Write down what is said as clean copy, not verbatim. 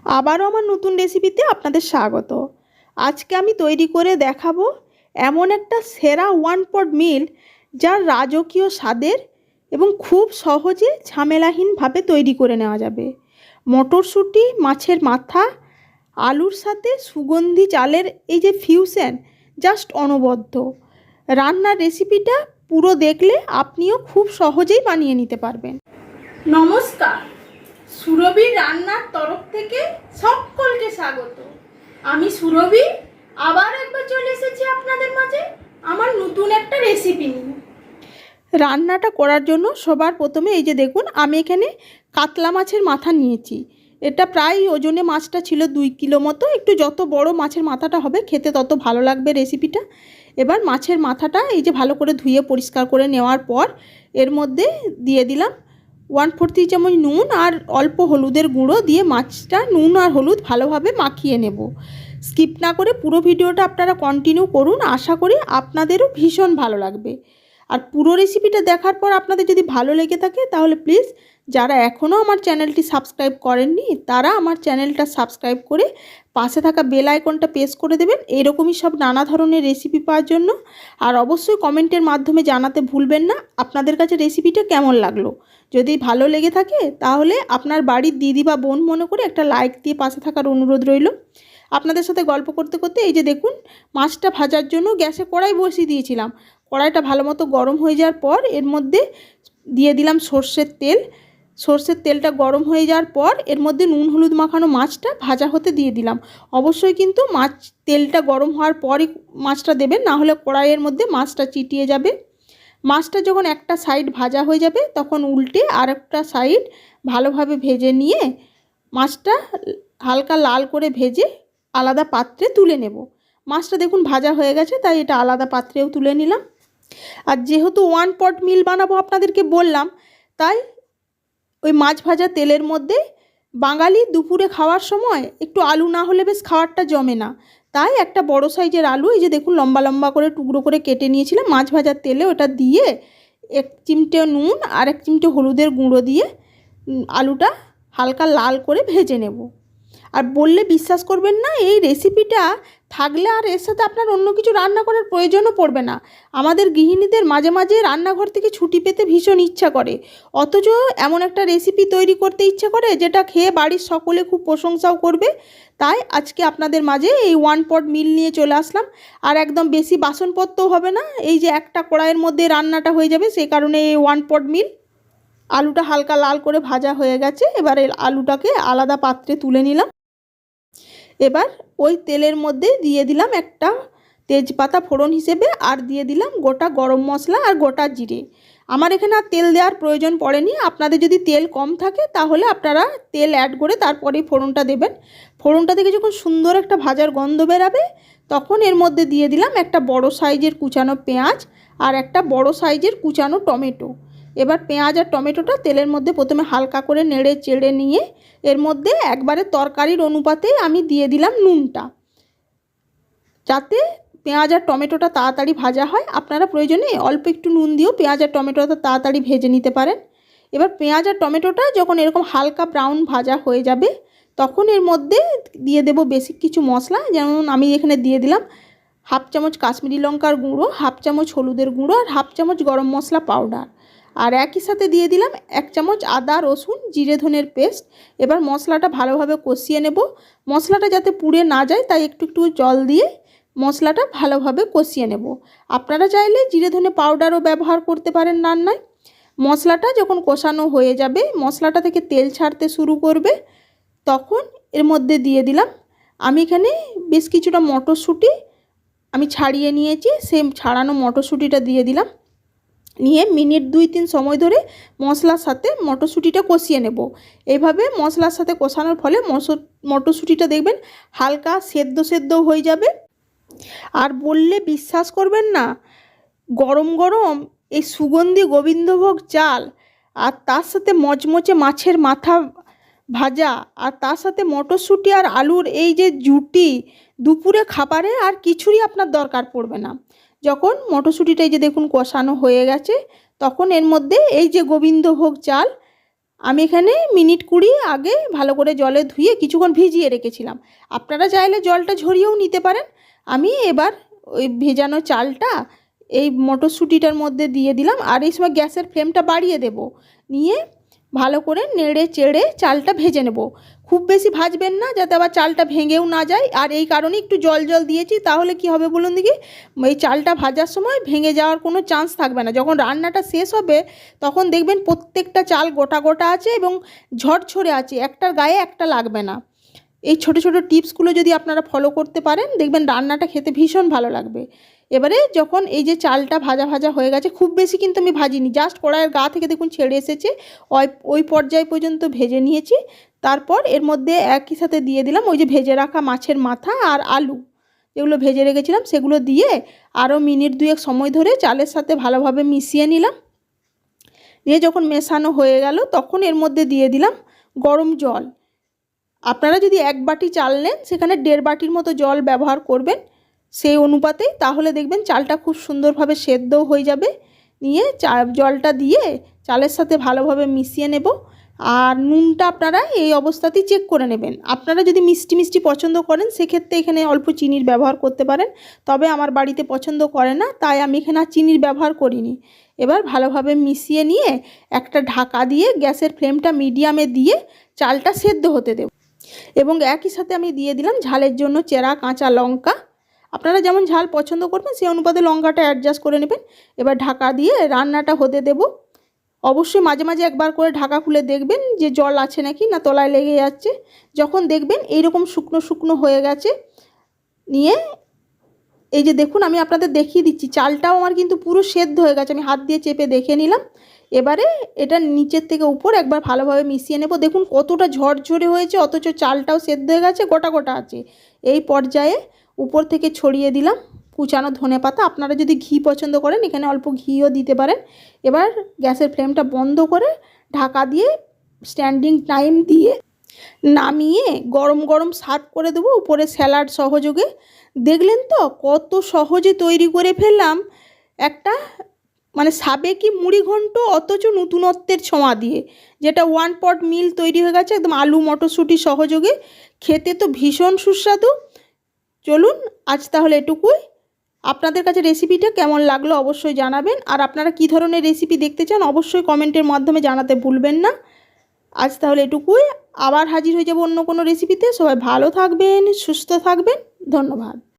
আবারও আমার নতুন রেসিপিতে আপনাদের স্বাগত। আজকে আমি তৈরি করে দেখাবো এমন একটা সেরা ওয়ান পট মিল যার রাজকীয় স্বাদের এবং খুব সহজে ঝামেলাহীনভাবে তৈরি করে নেওয়া যাবে। মটরশুঁটি, মাছের মাথা, আলুর সাথে সুগন্ধি চালের এই যে ফিউশন জাস্ট অনবদ্য। রান্নার রেসিপিটা পুরো দেখলে আপনিও খুব সহজেই বানিয়ে নিতে পারবেন। নমস্কার, সুরভি রান্নার তরফ থেকে সকলকে স্বাগত। আমি সুরভি আবার একবার চলে এসেছি আপনাদের মাঝে আমার নতুন একটা রেসিপি নিয়ে। রান্নাটা করার জন্য সবার প্রথমে এই যে দেখুন, আমি এখানে কাতলা মাছের মাথা নিয়েছি। এটা প্রায় ওজনে মাছটা ছিল 2 কিলো মতো। একটু যত বড় মাছের মাথাটা হবে খেতে তত ভালো লাগবে রেসিপিটা। এবার মাছের মাথাটা এই যে ভালো করে ধুয়ে পরিষ্কার করে নেওয়ার পর এর মধ্যে দিয়ে দিলাম 1/4 চামচ নুন আর অল্প হলুদের গুঁড়ো দিয়ে মাছটা নুন আর হলুদ ভালোভাবে মাখিয়ে নেব। স্কিপ না করে পুরো ভিডিওটা আপনারা কন্টিনিউ করুন, আশা করি আপনাদেরও ভীষণ ভালো লাগবে। আর পুরো রেসিপিটা দেখার পর আপনাদের যদি ভালো লেগে থাকে তাহলে প্লিজ যারা এখনও আমার চ্যানেলটি সাবস্ক্রাইব করেননি তারা আমার চ্যানেলটা সাবস্ক্রাইব করে পাশে থাকা বেল আইকনটা প্রেস করে দেবেন এরকমই সব নানা ধরনের রেসিপি পাওয়ার জন্য। আর অবশ্যই কমেন্টের মাধ্যমে জানাতে ভুলবেন না আপনাদের কাছে রেসিপিটা কেমন লাগলো। যদি ভালো লেগে থাকে তাহলে আপনার বাড়ির দিদি বা বোন মনে করে একটা লাইক দিয়ে পাশে থাকার অনুরোধ রইল। আপনাদের সাথে গল্প করতে করতে এই যে দেখুন, মাছটা ভাজার জন্য গ্যাসে কড়াই বসিয়ে দিয়েছিলাম। কড়াইটা ভালো মতো গরম হয়ে যাওয়ার পর এর মধ্যে দিয়ে দিলাম সর্ষের তেল। সর্ষের তেলটা গরম হয়ে যাওয়ার পর এর মধ্যে নুন হলুদ মাখানো মাছটা ভাজা হতে দিয়ে দিলাম। অবশ্যই কিন্তু তেলটা গরম হওয়ার পরই মাছটা দেবেন, না হলে কড়াইয়ের মধ্যে মাছটা চিটিয়ে যাবে। মাছটা যখন একটা সাইড ভাজা হয়ে যাবে তখন উল্টে আরেকটা সাইড ভালোভাবে ভেজে নিয়ে মাছটা হালকা লাল করে ভেজে আলাদা পাত্রে তুলে নেব। মাছটা দেখুন ভাজা হয়ে গেছে, তাই এটা আলাদা পাত্রেও তুলে নিলাম। আর যেহেতু ওয়ান পট মিল বানাবো আপনাদেরকে বললাম, তাই ওই মাছ ভাজা তেলের মধ্যে বাঙালি দুপুরে খাওয়ার সময় একটু আলু না হলে বেশ খাবারটা জমে না, তাই একটা বড় সাইজের আলু এই যে দেখুন লম্বা লম্বা করে টুকরো করে কেটে নিয়েছিলাম। মাছ ভাজার তেলে ওটা দিয়ে 1 চিমটে নুন আর 1 চিমটে হলুদের গুঁড়ো দিয়ে আলুটা হালকা লাল করে ভেজে নেব। আর বললে বিশ্বাস করবেন না, এই রেসিপিটা থাকলে আর এর সাথে আপনার অন্য কিছু রান্না করার প্রয়োজনও পড়বে না। আমাদের গৃহিণীদের মাঝে মাঝে রান্নাঘর থেকে ছুটি পেতে ভীষণ ইচ্ছা করে, অথচ এমন একটা রেসিপি তৈরি করতে ইচ্ছে করে যেটা খেয়ে বাড়ির সকলে খুব প্রশংসাও করবে। তাই আজকে আপনাদের মাঝে এই ওয়ান পট মিল নিয়ে চলে আসলাম। আর একদম বেশি বাসনপত্রও হবে না, এই যে একটা কড়াইয়ের মধ্যে রান্নাটা হয়ে যাবে, সেই কারণে এই ওয়ান পট মিল। আলুটা হালকা লাল করে ভাজা হয়ে গেছে, এবার এই আলুটাকে আলাদা পাত্রে তুলে নিলাম। এবার ওই তেলের মধ্যে দিয়ে দিলাম একটা তেজপাতা ফোড়ন হিসেবে, আর দিয়ে দিলাম গোটা গরম মশলা আর গোটা জিরে। আমার এখানে আর তেল দেওয়ার প্রয়োজন পড়েনি, আপনাদের যদি তেল কম থাকে তাহলে আপনারা তেল অ্যাড করে তারপরেই ফোড়নটা দেবেন। ফোড়নটা থেকে যখন সুন্দর একটা ভাজার গন্ধ বেরাবে তখন এর মধ্যে দিয়ে দিলাম একটা বড় সাইজের কুচানো পেঁয়াজ আর একটা বড় সাইজের কুচানো টমেটো। এবার পেঁয়াজ আর টমেটোটা তেলের মধ্যে প্রথমে হালকা করে নেড়ে চেড়ে নিয়ে এর মধ্যে একবারে তরকারির অনুপাতে আমি দিয়ে দিলাম নুনটা, যাতে পেঁয়াজ আর টমেটোটা তাড়াতাড়ি ভাজা হয়। আপনারা প্রয়োজনে অল্প একটু নুন দিয়েও পেঁয়াজ আর টমেটোটা তাড়াতাড়ি ভেজে নিতে পারেন। এবার পেঁয়াজ আর টমেটোটা যখন এরকম হালকা ব্রাউন ভাজা হয়ে যাবে তখন এর মধ্যে দিয়ে দেব বেসিক কিছু মশলা। যেমন আমি এখানে দিয়ে দিলাম 1/2 চামচ কাশ্মীরি লঙ্কার গুঁড়ো, 1/2 চামচ হলুদের গুঁড়ো আর 1/2 চামচ গরম মশলা পাউডার। আর একই সাথে দিয়ে দিলাম 1 চামচ আদা রসুন জিরে ধনের পেস্ট। এবার মশলাটা ভালোভাবে কষিয়ে নেব। মশলাটা যাতে পুড়ে না যায় তাই একটু একটু জল দিয়ে মশলাটা ভালোভাবে কষিয়ে নেব। আপনারা চাইলে জিরে ধনে পাউডারও ব্যবহার করতে পারেন রান্নায়। মশলাটা যখন কষানো হয়ে যাবে, মশলাটা থেকে তেল ছাড়তে শুরু করবে, তখন এর মধ্যে দিয়ে দিলাম আমি এখানে বেশ কিছুটা মটরশুঁটি আমি ছাড়িয়ে নিয়েছি, সেই ছাড়ানো মটরশুঁটিটা দিয়ে দিলাম। নিয়ে মিনিট 2-3 সময় ধরে মশলার সাথে মটরশুঁটিটা কষিয়ে নেব। এইভাবে মশলার সাথে কষানোর ফলে মটরশুঁটিটা দেখবেন হালকা সেদ্ধ সেদ্ধ হয়ে যাবে। আর বললে বিশ্বাস করবেন না, গরম গরম এই সুগন্ধি গোবিন্দভোগ চাল আর তার সাথে মচমচে মাছের মাথা ভাজা আর তার সাথে মটরশুঁটি আর আলুর এই যে জুটি, দুপুরে খাবারে আর কিছুরই আপনার দরকার পড়বে না। যখন মটরশুঁটিটা এই যে দেখুন কষানো হয়ে গেছে তখন এর মধ্যে এই যে গোবিন্দভোগ চাল আমি এখানে মিনিট 20 আগে ভালো করে জলে ধুয়ে কিছুক্ষণ ভিজিয়ে রেখেছিলাম। আপনারা চাইলে জলটা ঝরিয়েও নিতে পারেন। আমি এবার ওই ভেজানো চালটা এই মটরশুঁটিটার মধ্যে দিয়ে দিলাম, আর এই সময় গ্যাসের ফ্লেমটা বাড়িয়ে দেব। নিয়ে ভালো করে নেড়ে চেড়ে চালটা ভেজে নেব। খুব বেশি ভাজবেন না, যাতে আবার চালটা ভেঙেও না যায়। আর এই কারণে একটু জল জল দিয়েছি, তাহলে কি হবে বলুন দেখি, এই চালটা ভাজার সময় ভেঙে যাওয়ার কোনো চান্স থাকবে না। যখন রান্নাটা শেষ হবে তখন দেখবেন প্রত্যেকটা চাল গোটা গোটা আছে এবং ঝরঝরে আছে, একটার গায়ে একটা লাগবে না। এই ছোট ছোট টিপসগুলো যদি আপনারা ফলো করতে পারেন, দেখবেন রান্নাটা খেতে ভীষণ ভালো লাগবে। এবারে যখন এই যে চালটা ভাজা ভাজা হয়ে গেছে, খুব বেশি কিন্তু আমি ভাজিনি, জাস্ট কড়াইয়ের গা থেকে দেখুন ছেড়ে এসেছে, ওই পর্যায় পর্যন্ত ভেজে নিয়েছি। তারপর এর মধ্যে একই সাথে দিয়ে দিলাম ওই যে ভেজে রাখা মাছের মাথা আর আলু, যেগুলো ভেজে রেখেছিলাম, সেগুলো দিয়ে আরও মিনিট 2 সময় ধরে চালের সাথে ভালোভাবে মিশিয়ে নিলাম। দিয়ে যখন মেশানো হয়ে গেল, তখন এর মধ্যে দিয়ে দিলাম গরম জল। আপনারা যদি 1 বাটি চাল নেন, সেখানে 1.5 বাটির মতো জল ব্যবহার করবেন সেই অনুপাতেই, তাহলে দেখবেন চালটা খুব সুন্দরভাবে সেদ্ধও হয়ে যাবে। নিয়ে জলটা দিয়ে চালের সাথে ভালোভাবে মিশিয়ে নেব। আর নুনটা আপনারা এই অবস্থাতেই চেক করে নেবেন। আপনারা যদি মিষ্টি মিষ্টি পছন্দ করেন, সেক্ষেত্রে এখানে অল্প চিনির ব্যবহার করতে পারেন, তবে আমার বাড়িতে পছন্দ করে না, তাই আমি এখানে আর চিনির ব্যবহার করিনি। এবার ভালোভাবে মিশিয়ে নিয়ে একটা ঢাকা দিয়ে গ্যাসের ফ্লেমটা মিডিয়ামে দিয়ে চালটা সেদ্ধ হতে দেব। এবং একই সাথে আমি দিয়ে দিলাম ঝালের জন্য চেরা কাঁচা লঙ্কা। আপনারা যেমন ঝাল পছন্দ করবেন সেই অনুপাতে লঙ্কাটা অ্যাডজাস্ট করে নেবেন। এবার ঢাকা দিয়ে রান্নাটা হতে দেব। অবশ্যই মাঝে মাঝে একবার করে ঢাকা খুলে দেখবেন যে জল আছে নাকি, না তলায় লেগে যাচ্ছে। যখন দেখবেন এইরকম শুকনো শুকনো হয়ে গেছে, নিয়ে এই যে দেখুন, আমি আপনাদের দেখিয়ে দিচ্ছি, চালটাও আমার কিন্তু পুরো সেদ্ধ হয়ে গেছে, আমি হাত দিয়ে চেপে দেখে নিলাম। এবারে এটা নিচের থেকে উপর একবার ভালোভাবে মিশিয়ে নেব। দেখুন কতটা ঝরঝরে হয়েছে, অথচ চালটাও সেদ্ধ হয়ে গেছে, গোটা গোটা আছে। এই পর্যায়ে উপর থেকে ছড়িয়ে দিলাম কুচানো ধনেপাতা। আপনারা যদি ঘি পছন্দ করেন, এখানে অল্প ঘিও দিতে পারেন। এবার গ্যাসের ফ্লেমটা বন্ধ করে ঢাকা দিয়ে স্ট্যান্ডিং টাইম দিয়ে নামিয়ে গরম গরম সার্ভ করে দেবো উপরে স্যালাড সহযোগে। দেখলেন তো কত সহজে তৈরি করে ফেললাম একটা মানে সাবেকি মুড়ি ঘন্ট, অথচ নতুনত্বের ছোঁয়া দিয়ে, যেটা 1 পট মিল তৈরি হয়ে গেছে একদম আলু মটরশুঁটি সহযোগে। খেতে তো ভীষণ সুস্বাদু। চলুন আজ তাহলে এটুকুই। আপনাদের কাছে রেসিপিটা কেমন লাগলো অবশ্যই জানাবেন, আর আপনারা কী ধরনের রেসিপি দেখতে চান অবশ্যই কমেন্টের মাধ্যমে জানাতে ভুলবেন না। আজ তাহলে এটুকুই, আবার হাজির হয়ে যাব অন্য কোনো রেসিপিতে। সবাই ভালো থাকবেন, সুস্থ থাকবেন, ধন্যবাদ।